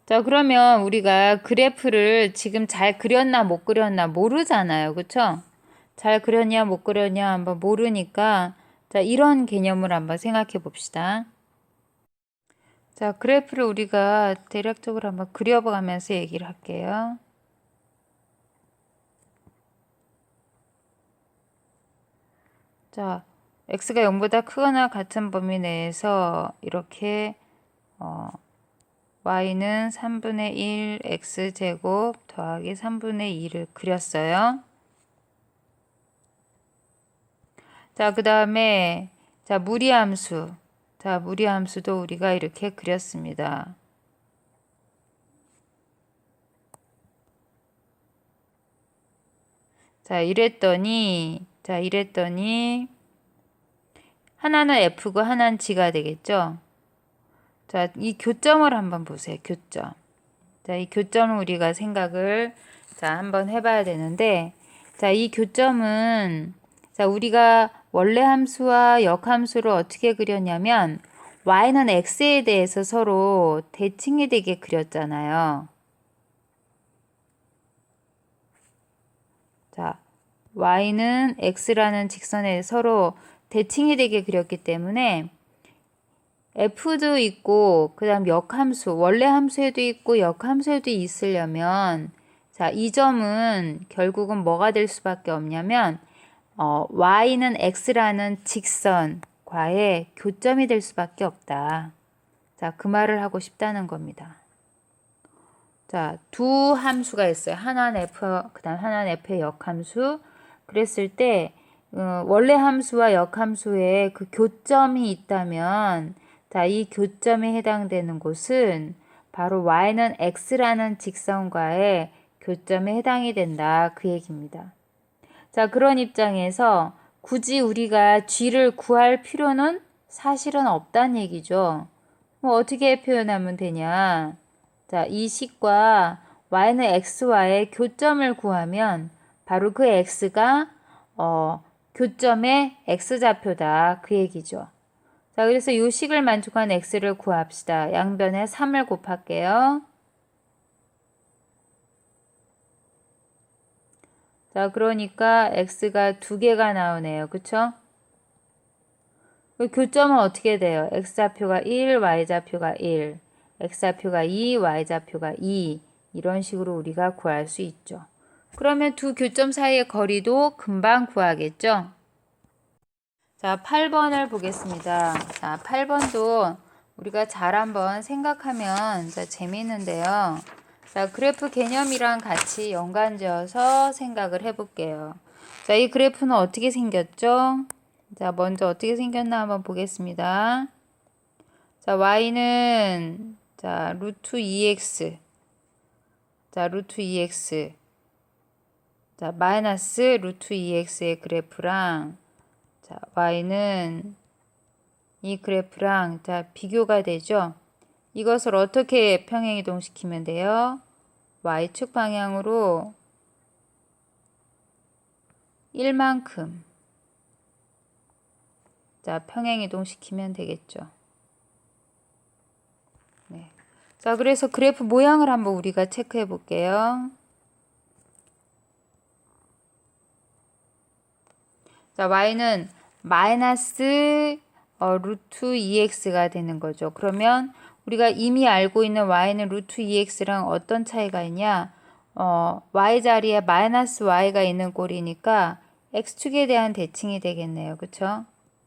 그러면 우리가 그래프를 지금 잘 그렸나 못 그렸나 모르잖아요. 그쵸? 잘 그렸냐 못 그렸냐 한번 모르니까 이런 개념을 한번 생각해 봅시다. 그래프를 우리가 대략적으로 한번 그려가면서 얘기를 할게요. x가 0보다 크거나 같은 범위 내에서 이렇게 y는 3분의 1 x제곱 더하기 3분의 2를 그렸어요. 그 다음에 무리함수. 무리함수도 우리가 이렇게 그렸습니다. 이랬더니 하나는 f고 하나는 g가 되겠죠. 이 교점을 한번 보세요. 교점. 이 교점을 우리가 생각을 한번 해봐야 되는데 이 교점은 우리가 원래 함수와 역함수를 어떻게 그렸냐면 y는 x에 대해서 서로 대칭이 되게 그렸잖아요. 자, y는 x라는 직선에 서로 대칭이 되게 그렸기 때문에 f도 있고 그 다음 역함수, 원래 함수에도 있고 역함수에도 있으려면 자, 이 점은 결국은 뭐가 될 수밖에 없냐면 y는 x라는 직선과의 교점이 될 수밖에 없다. 자, 그 말을 하고 싶다는 겁니다. 자, 두 함수가 있어요. 하나는 f, 그 다음 하나는 f의 역함수. 그랬을 때 원래 함수와 역함수에 그 교점이 있다면 자, 이 교점에 해당되는 곳은 바로 y는 x라는 직선과의 교점에 해당이 된다. 그 얘기입니다. 자, 그런 입장에서 굳이 우리가 g를 구할 필요는 사실은 없다는 얘기죠. 뭐 어떻게 표현하면 되냐? 자, 이 식과 y는 x와의 교점을 구하면 바로 그 x가 교점의 x좌표다. 그 얘기죠. 자, 그래서 이 식을 만족한 x를 구합시다. 양변에 3을 곱할게요. 자, 그러니까 x가 2개가 나오네요. 그쵸? 그 교점은 어떻게 돼요? x좌표가 1, y좌표가 1, x좌표가 2, y좌표가 2 이런 식으로 우리가 구할 수 있죠. 그러면 두 교점 사이의 거리도 금방 구하겠죠? 자, 8번을 보겠습니다. 자, 8번도 우리가 잘 한번 생각하면 재미있는데요. 자, 그래프 개념이랑 같이 연관지어서 생각을 해볼게요. 자, 이 그래프는 어떻게 생겼죠? 자, 먼저 어떻게 생겼나 한번 보겠습니다. 자, y는 자, 루트 2x. 자, 루트 2x. 자, 마이너스 루트 2x의 그래프랑 자, y는 이 그래프랑 자, 비교가 되죠. 이것을 어떻게 평행이동시키면 돼요? y축 방향으로 1만큼 자, 평행이동시키면 되겠죠. 네. 자, 그래서 그래프 모양을 한번 우리가 체크해 볼게요. 자, y는 마이너스 루트 2x가 되는 거죠. 그러면 우리가 이미 알고 있는 y는 루트 2x랑 어떤 차이가 있냐? y 자리에 마이너스 y가 있는 꼴이니까 x축에 대한 대칭이 되겠네요. 그쵸?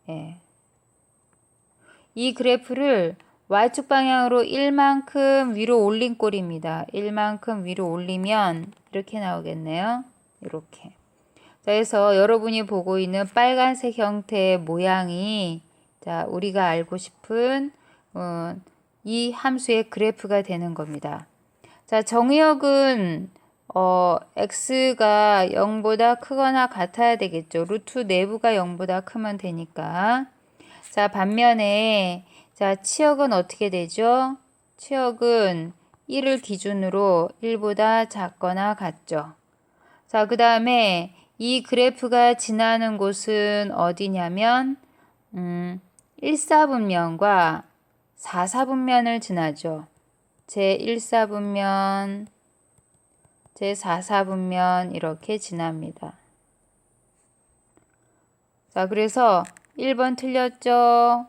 예. 이 그래프를 y축 방향으로 1만큼 위로 올린 꼴입니다. 1만큼 위로 올리면 이렇게 나오겠네요. 이렇게. 자, 그래서 여러분이 보고 있는 빨간색 형태의 모양이 자, 우리가 알고 싶은 이 함수의 그래프가 되는 겁니다. 자, 정의역은 x가 0보다 크거나 같아야 되겠죠. 루트 내부가 0보다 크면 되니까. 자, 반면에 자, 치역은 어떻게 되죠? 치역은 1을 기준으로 1보다 작거나 같죠. 자, 그 다음에 이 그래프가 지나는 곳은 어디냐면 1사분면과 4사분면을 지나죠. 제1사분면, 제4사분면 이렇게 지납니다. 자, 그래서 1번 틀렸죠.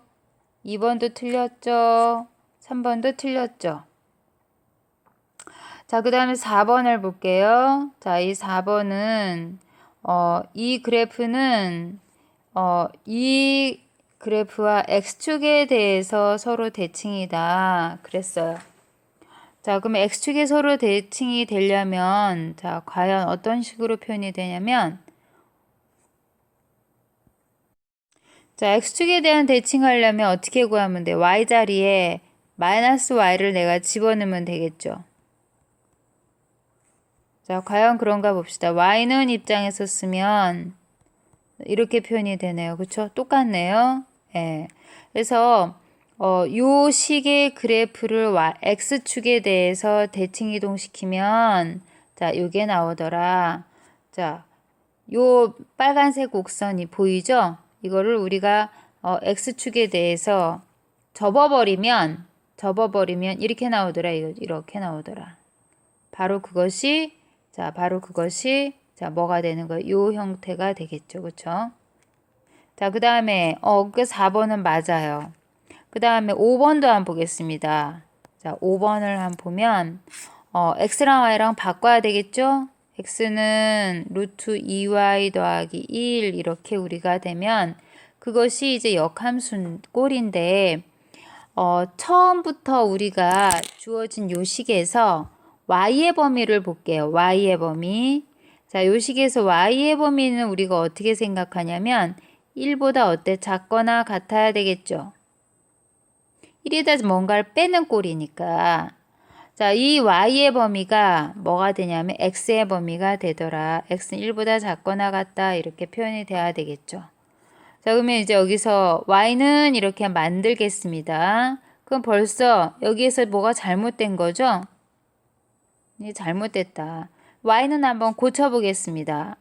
2번도 틀렸죠. 3번도 틀렸죠. 자, 그 다음에 4번을 볼게요. 자, 이 4번은 이 그래프는 이 그래프와 x축에 대해서 서로 대칭이다 그랬어요. 자, 그럼 x축에 서로 대칭이 되려면 자, 과연 어떤 식으로 표현이 되냐면 자, x축에 대한 대칭하려면 어떻게 구하면 돼? y자리에 마이너스 y를 내가 집어넣으면 되겠죠. 자, 과연 그런가 봅시다. y는 입장에서 쓰면 이렇게 표현이 되네요. 그쵸? 똑같네요. 예. 그래서 요 식의 그래프를 x축에 대해서 대칭 이동시키면 자, 요게 나오더라. 자, 요 빨간색 곡선이 보이죠? 이거를 우리가 x축에 대해서 접어버리면 이렇게 나오더라. 이렇게 나오더라. 바로 그것이 자, 뭐가 되는 거예요? 요 형태가 되겠죠. 그쵸? 자, 그 다음에, 그 4번은 맞아요. 그 다음에 5번도 한번 보겠습니다. 자, 5번을 한번 보면, x랑 y랑 바꿔야 되겠죠? x는 루트 2y 더하기 1 이렇게 우리가 되면 그것이 이제 역함수 꼴인데 처음부터 우리가 주어진 요 식에서 y의 범위를 볼게요. y의 범위. 자, 요 식에서 y의 범위는 우리가 어떻게 생각하냐면 1보다 어때? 작거나 같아야 되겠죠. 1에다 뭔가를 빼는 꼴이니까. 자, 이 y의 범위가 뭐가 되냐면 x의 범위가 되더라. x는 1보다 작거나 같다. 이렇게 표현이 돼야 되겠죠. 자, 그러면 이제 여기서 y는 이렇게 만들겠습니다. 그럼 벌써 여기에서 뭐가 잘못된 거죠? 네, 잘못됐다. y는 한번 고쳐보겠습니다.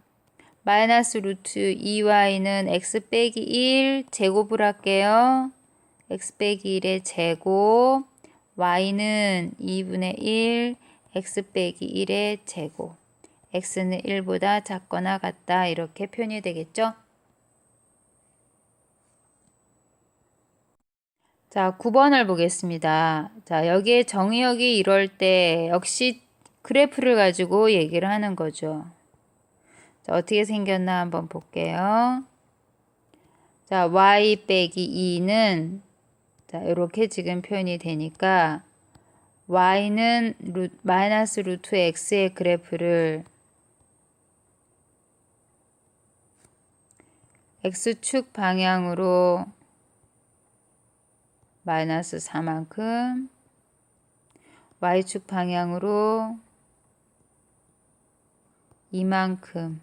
마이너스 루트 2y는 x 빼기 1 제곱을 할게요. x 빼기 1의 제곱, y는 2분의 1, x 빼기 1의 제곱. x는 1보다 작거나 같다. 이렇게 표현이 되겠죠? 자, 9번을 보겠습니다. 자, 여기에 정의역이 이럴 때 역시 그래프를 가지고 얘기를 하는 거죠. 자, 어떻게 생겼나 한번 볼게요. 자, y 빼기 2는 자, 이렇게 지금 표현이 되니까 y는 마이너스 루트 x의 그래프를 x축 방향으로 마이너스 4만큼 y축 방향으로 이만큼.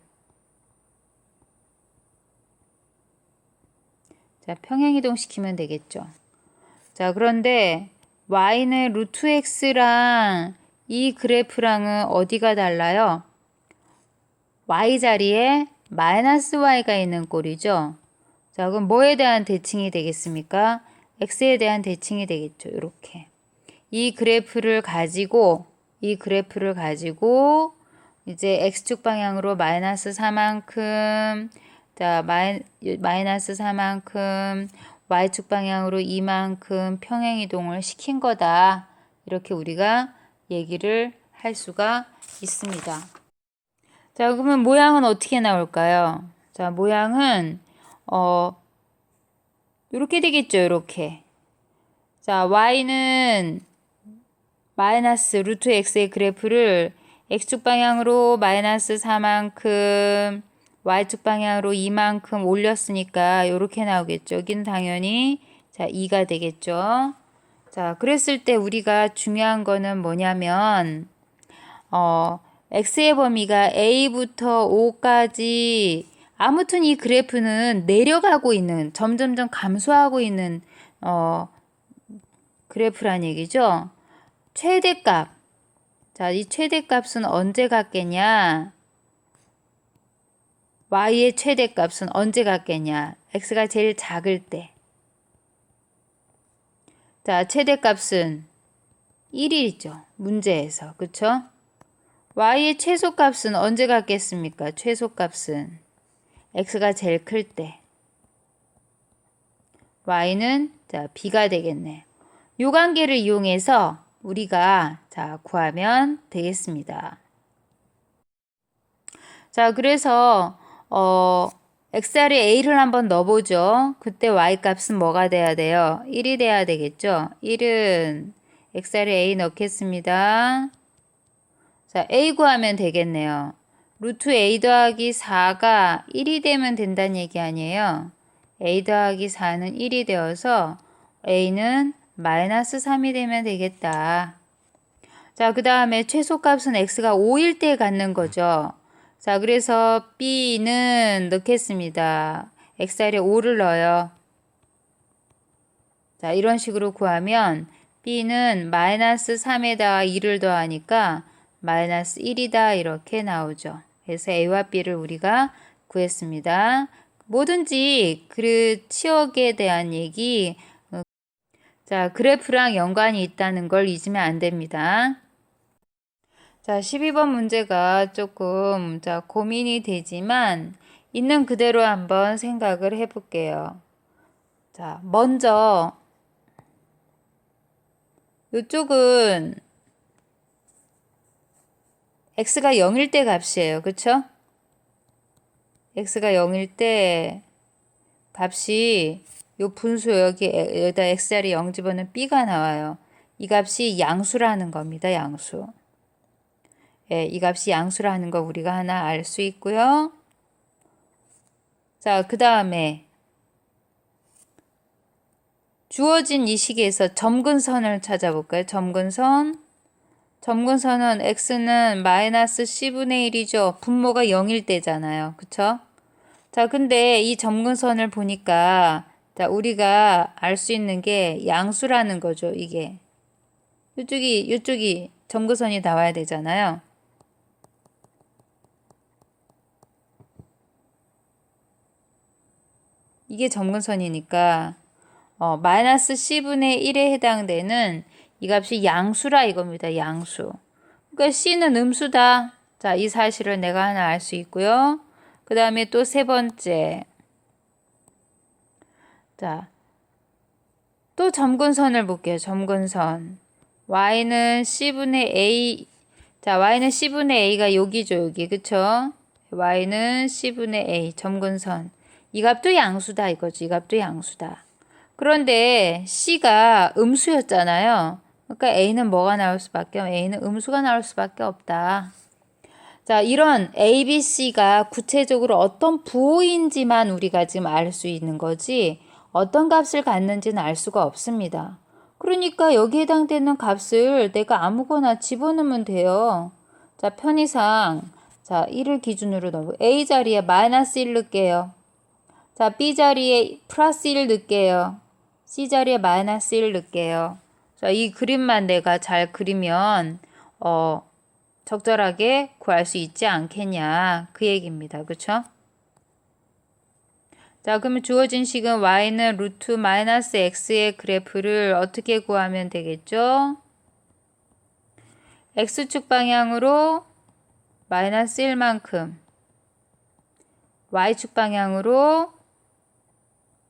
자, 평행이동 시키면 되겠죠. 자, 그런데 y는 루트 x랑 이 그래프랑은 어디가 달라요? y 자리에 마이너스 y가 있는 꼴이죠. 자, 그럼 뭐에 대한 대칭이 되겠습니까? x에 대한 대칭이 되겠죠. 이렇게. 이 그래프를 가지고 이제 x축 방향으로 마이너스 4만큼, 자, 마이너스 4만큼, y축 방향으로 이만큼 평행이동을 시킨 거다. 이렇게 우리가 얘기를 할 수가 있습니다. 자, 그러면 모양은 어떻게 나올까요? 자, 모양은 이렇게 되겠죠. 이렇게. 자, y는 마이너스 루트 x의 그래프를 x축 방향으로 마이너스 4만큼, y축 방향으로 이만큼 올렸으니까 이렇게 나오겠죠. 여기는 당연히 자 2가 되겠죠. 자, 그랬을 때 우리가 중요한 거는 뭐냐면 x의 범위가 a부터 5까지 아무튼 이 그래프는 내려가고 있는 점점점 감소하고 있는 그래프란 얘기죠. 최대값. 자, 이 최대값은 언제 같겠냐? y의 최대값은 언제 같겠냐? x가 제일 작을 때. 자, 최대값은 1이죠. 문제에서. 그쵸? y의 최소값은 언제 같겠습니까? 최소값은 x가 제일 클 때. y는 자, b가 되겠네. 요 관계를 이용해서 우리가 자, 구하면 되겠습니다. 자, 그래서 xr에 a를 한번 넣어보죠. 그때 y 값은 뭐가 돼야 돼요? 1이 돼야 되겠죠. 1은 xr에 a 넣겠습니다. 자, a 구하면 되겠네요. 루트 a 더하기 4가 1이 되면 된다는 얘기 아니에요. a 더하기 4는 1이 되어서 a는 마이너스 3이 되면 되겠다. 자, 그 다음에 최소값은 x가 5일 때 갖는 거죠. 자, 그래서 b는 넣겠습니다. xr에 5를 넣어요. 자, 이런 식으로 구하면 b는 마이너스 3에다가 2를 더하니까 마이너스 1이다 이렇게 나오죠. 그래서 a와 b를 우리가 구했습니다. 뭐든지 그 치역에 대한 얘기, 자, 그래프랑 연관이 있다는 걸 잊으면 안 됩니다. 자, 12번 문제가 조금 고민이 되지만 있는 그대로 한번 생각을 해볼게요. 자, 먼저 이쪽은 x가 0일 때 값이에요. 그쵸? x가 0일 때 값이 요 분수 여기다 x자리 0 집어넣으면 b가 나와요. 이 값이 양수라는 겁니다. 양수. 예, 이 값이 양수라는 거 우리가 하나 알 수 있고요. 자, 그 다음에 주어진 이 식에서 점근선을 찾아볼까요? 점근선. 점근선은 x는 마이너스 c분의 1이죠. 분모가 0일 때잖아요. 그쵸? 자, 근데 이 점근선을 보니까 자, 우리가 알 수 있는 게 양수라는 거죠. 이게. 이쪽이 점근선이 나와야 되잖아요. 이게 점근선이니까 마이너스 c분의 1에 해당되는 이 값이 양수라 이겁니다. 양수. 그러니까 c는 음수다. 자, 이 사실을 내가 하나 알 수 있고요. 그 다음에 또 세 번째. 자, 또 점근선을 볼게요. 점근선. y는 c분의 a. 자, y는 c분의 a가 여기죠. 여기. 그쵸? y는 c분의 a. 점근선. 이 값도 양수다 이거지. 이 값도 양수다. 그런데 c가 음수였잖아요. 그러니까 a는 뭐가 나올 수밖에 없, a는 음수가 나올 수밖에 없다. 자, 이런 a, b, c가 구체적으로 어떤 부호인지만 우리가 지금 알 수 있는 거지 어떤 값을 갖는지는 알 수가 없습니다. 그러니까 여기에 해당되는 값을 내가 아무거나 집어넣으면 돼요. 자, 편의상 자 1을 기준으로 넣고 a 자리에 마이너스 1 넣을게요. 자, b 자리에 플러스 1 넣을게요. C 자리에 마이너스 1 넣을게요. 자, 이 그림만 내가 잘 그리면 적절하게 구할 수 있지 않겠냐 그 얘기입니다. 그쵸? 자, 그러면 주어진 식은 y는 루트 마이너스 x의 그래프를 어떻게 구하면 되겠죠? x축 방향으로 마이너스 1만큼 y축 방향으로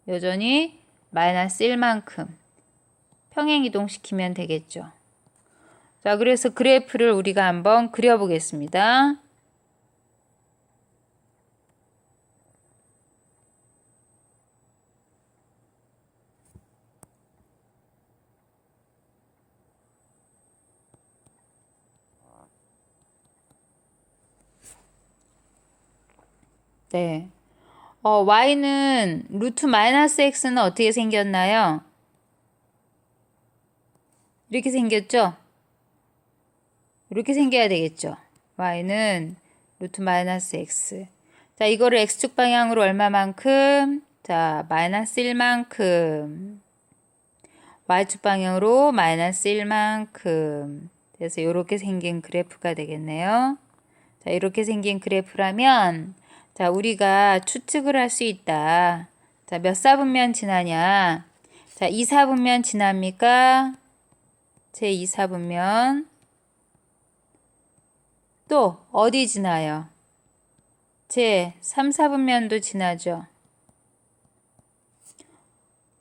여전히 마이너스 1만큼 평행 이동시키면 되겠죠. 자, 그래서 그래프를 우리가 한번 그려보겠습니다. 네. y는 루트 마이너스 x는 어떻게 생겼나요? 이렇게 생겼죠? 이렇게 생겨야 되겠죠. y는 루트 마이너스 x. 자, 이거를 x축 방향으로 얼마만큼? 자, 마이너스 1만큼. y축 방향으로 마이너스 1만큼. 그래서 이렇게 생긴 그래프가 되겠네요. 자, 이렇게 생긴 그래프라면 자, 우리가 추측을 할 수 있다. 자, 몇 사분면 지나냐? 자, 2사분면 지납니까? 제 2사분면. 또 어디 지나요? 제 3사분면도 지나죠.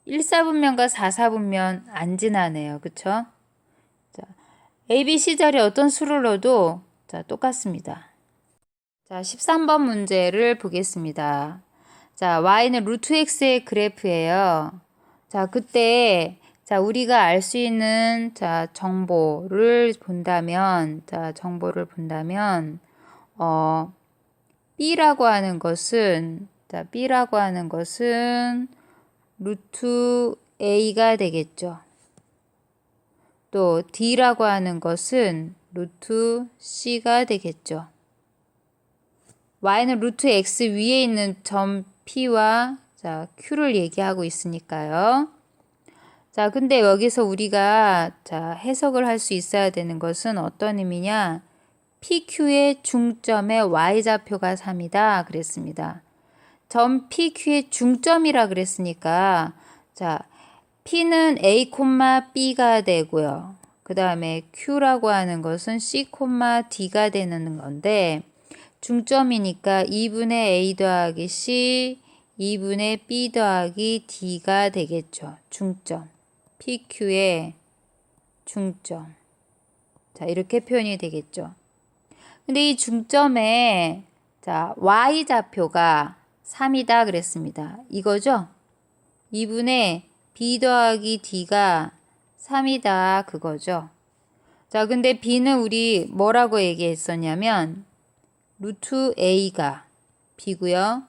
1사분면과 4사분면 안 지나네요. 그쵸? 자, A, B, C 자리에 어떤 수를 넣어도 자, 똑같습니다. 자, 13번 문제를 보겠습니다. 자, y는 루트 x의 그래프예요. 자, 그때 자, 우리가 알 수 있는 자, 정보를 본다면 b라고 하는 것은 자, b라고 하는 것은 루트 a가 되겠죠. 또 d라고 하는 것은 루트 c가 되겠죠. y는 루트 x 위에 있는 점 P와 자, Q를 얘기하고 있으니까요. 자, 근데 여기서 우리가 자, 해석을 할 수 있어야 되는 것은 어떤 의미냐? PQ의 중점의 y좌표가 3이다 그랬습니다. 점 PQ의 중점이라 그랬으니까 자, P는 A, B가 되고요. 그 다음에 Q라고 하는 것은 C, D가 되는 건데 중점이니까 2분의 A 더하기 C, 2분의 B 더하기 D가 되겠죠. 중점. PQ의 중점. 자, 이렇게 표현이 되겠죠. 근데 이 중점에 자, Y좌표가 3이다 그랬습니다. 이거죠? 2분의 B 더하기 D가 3이다 그거죠. 자, 근데 B는 우리 뭐라고 얘기했었냐면 루트 A가 B고요.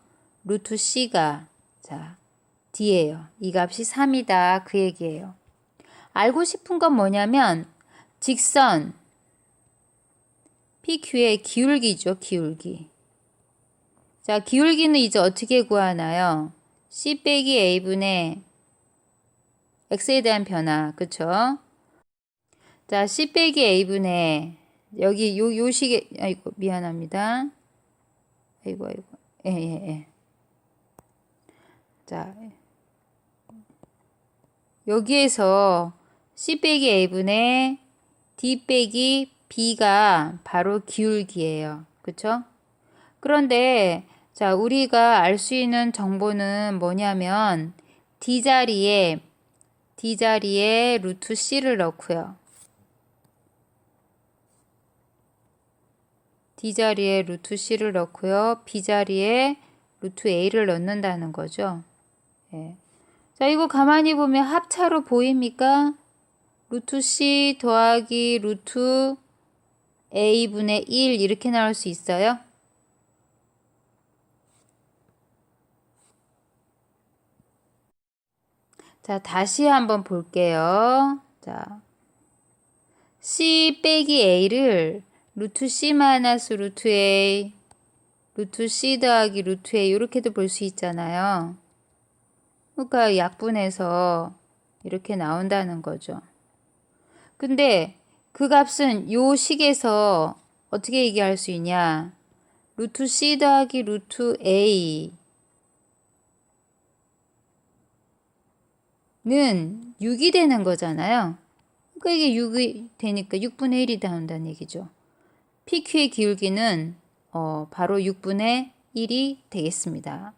루트 C가 자, D예요. 이 값이 3이다 그 얘기예요. 알고 싶은 건 뭐냐면 직선 PQ의 기울기죠. 기울기. 자, 기울기는 이제 어떻게 구하나요? C 빼기 A분의 X에 대한 변화. 그쵸? 자, C 빼기 A분의 여기 요 식에 아이고 미안합니다. 아이고. 예. 자, 여기에서 C 빼기 A분의 D 빼기 B가 바로 기울기예요. 그쵸? 그런데 자, 우리가 알 수 있는 정보는 뭐냐면 D자리에 루트 C를 넣고요. D자리에 루트 C를 넣고요. B자리에 루트 A를 넣는다는 거죠. 예. 자, 이거 가만히 보면 합차로 보입니까? 루트 C 더하기 루트 A분의 1 이렇게 나올 수 있어요? 자, 다시 한번 볼게요. 자, C 빼기 A를 루트 C 마이너스 루트 A, 루트 C 더하기 루트 A 이렇게도 볼 수 있잖아요. 그러니까 약분해서 이렇게 나온다는 거죠. 근데 그 값은 요 식에서 어떻게 얘기할 수 있냐? 루트 C 더하기 루트 A 는 6이 되는 거잖아요. 그러니까 이게 6이 되니까 6분의 1이 나온다는 얘기죠. PQ의 기울기는 바로 6분의 1이 되겠습니다.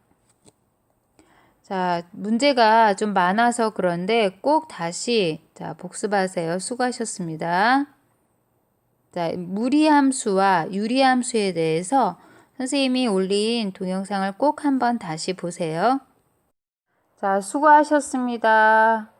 자, 문제가 좀 많아서 그런데 꼭 다시 자, 복습하세요. 수고하셨습니다. 자, 무리함수와 유리함수에 대해서 선생님이 올린 동영상을 꼭 한번 다시 보세요. 자, 수고하셨습니다.